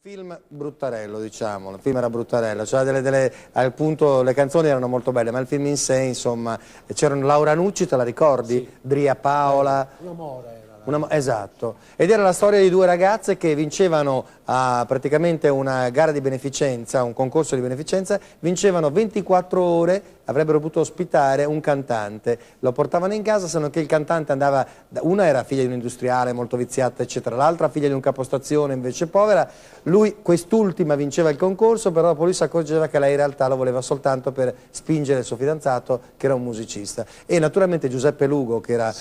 Film bruttarello, diciamo, il film era bruttarello, cioè al punto le canzoni erano molto belle, ma il film in sé, insomma, c'erano Laura Nucci, te la ricordi? Sì. Dria Paola. Esatto, ed era la storia di due ragazze che vincevano praticamente una gara di beneficenza, un concorso di beneficenza, vincevano 24 ore, avrebbero potuto ospitare un cantante, lo portavano in casa, se non che il cantante andava, una era figlia di un industriale molto viziata eccetera, l'altra figlia di un capostazione invece povera, quest'ultima vinceva il concorso, però dopo lui si accorgeva che lei in realtà lo voleva soltanto per spingere il suo fidanzato che era un musicista, e naturalmente Giuseppe Lugo che era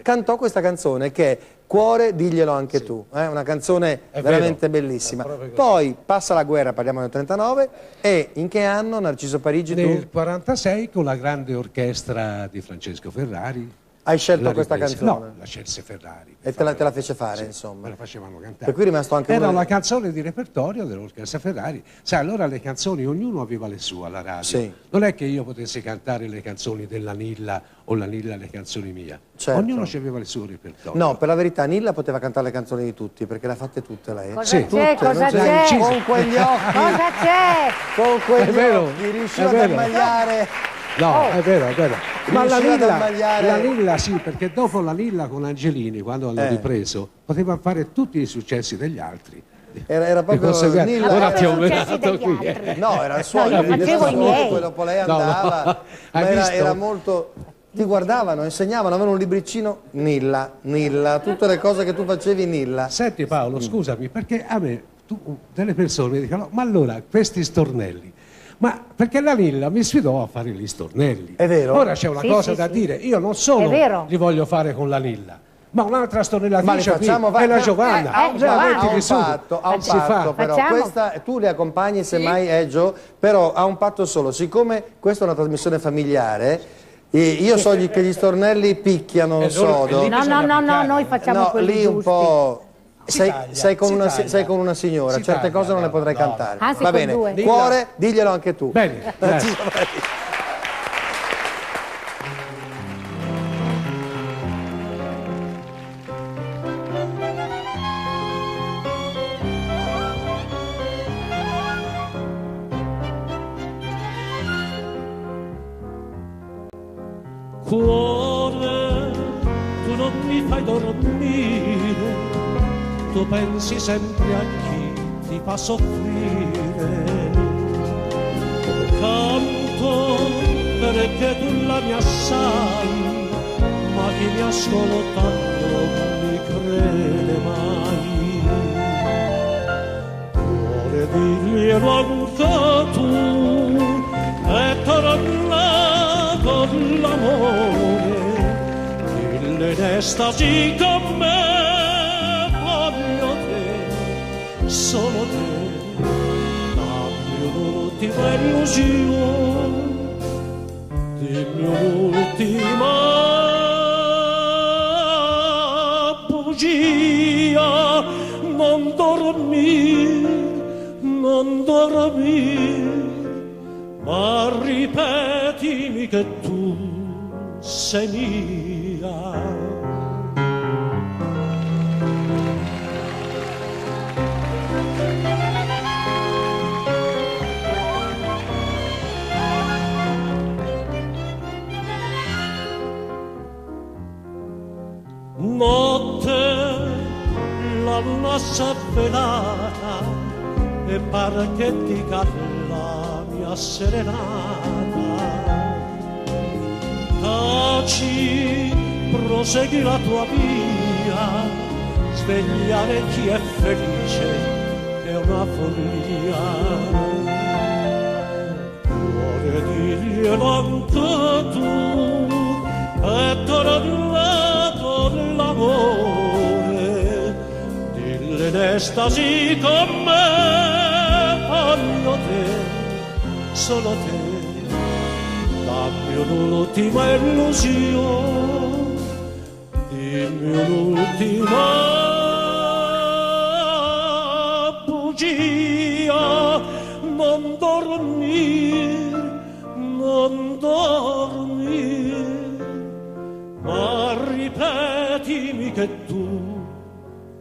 cantò questa canzone che è Cuore, diglielo anche tu, una canzone veramente bellissima. Poi passa la guerra, parliamo del 39, e in che anno Narciso Parigi tu? Nel 46 con la grande orchestra di Francesco Ferrari. Hai scelto questa canzone? No, la scelse Ferrari. E te la fece fare, sì, insomma. Me la facevano cantare. Per cui è rimasto anche era una canzone di repertorio dell'orchestra Ferrari. Sai, allora le canzoni, ognuno aveva le sue alla radio. Sì. Non è che io potessi cantare le canzoni della Nilla o la Nilla le canzoni mie. Certo. Ognuno aveva il suo repertorio. No, per la verità Nilla poteva cantare le canzoni di tutti, perché le ha fatte tutte lei. Cosa c'è? Cosa c'è? Con quegli occhi. Cosa c'è? Con quegli occhi riusciva ad ammagliare. No, è vero, è vero. Ma la Lilla sì, perché dopo la Lilla con Angelini, quando hanno ripreso, poteva fare tutti i successi degli altri. Era proprio Nilla. Ora ti ho menato qui. No, era il suo. No, io facevo i miei. Poi dopo lei andava, ma era molto... Ti guardavano, insegnavano, avevano un libricino, Nilla, tutte le cose che tu facevi, Nilla. Senti Paolo, scusami, perché a me delle persone mi dicono, ma allora questi stornelli, ma perché la Nilla mi sfidò a fare gli stornelli. È vero? Ora c'è una cosa da dire, io non solo li voglio fare con la Nilla, ma un'altra stornellatrice è la Giovanna. Ha un patto però, tu le accompagni semmai Gio, però ha un patto solo, siccome questa è una trasmissione familiare, io so che gli stornelli picchiano sodo. No, noi facciamo quelli lì un po'... Sei con una signora, certe cose non le potrai cantare. Va bene, Cuore, diglielo anche tu. Bene, Cuore, tu non mi fai dormire, tu pensi sempre a chi ti fa soffrire. Canto perché tu la mi assai, ma chi mi ascolta non mi crede mai. Cuore, diglielo anche tu, è tornato l'amore, dille d'estasi con me, voglio te, solo te, dammi un'ultima illusione, dimmi un'ultima bugia, non dormir, ma ripetimi che tu sei mia. Notte, la luna s'è velata e pare che ti cala mia serenata. Taci, prosegui la tua via, svegliare chi è felice è una follia. Cuore, diglielo anche tu, è tornato l'amore, dille d'estasi con me, voglio te, solo te, dammi un'ultima illusione, dimmi un'ultima bugia, non dormir, ma ripetimi che tu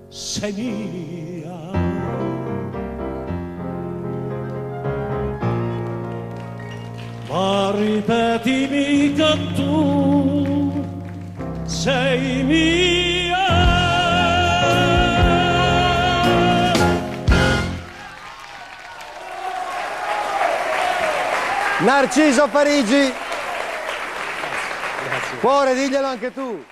sei mia. ripetimi che tu sei mia. Narciso Parigi. Cuore, diglielo anche tu.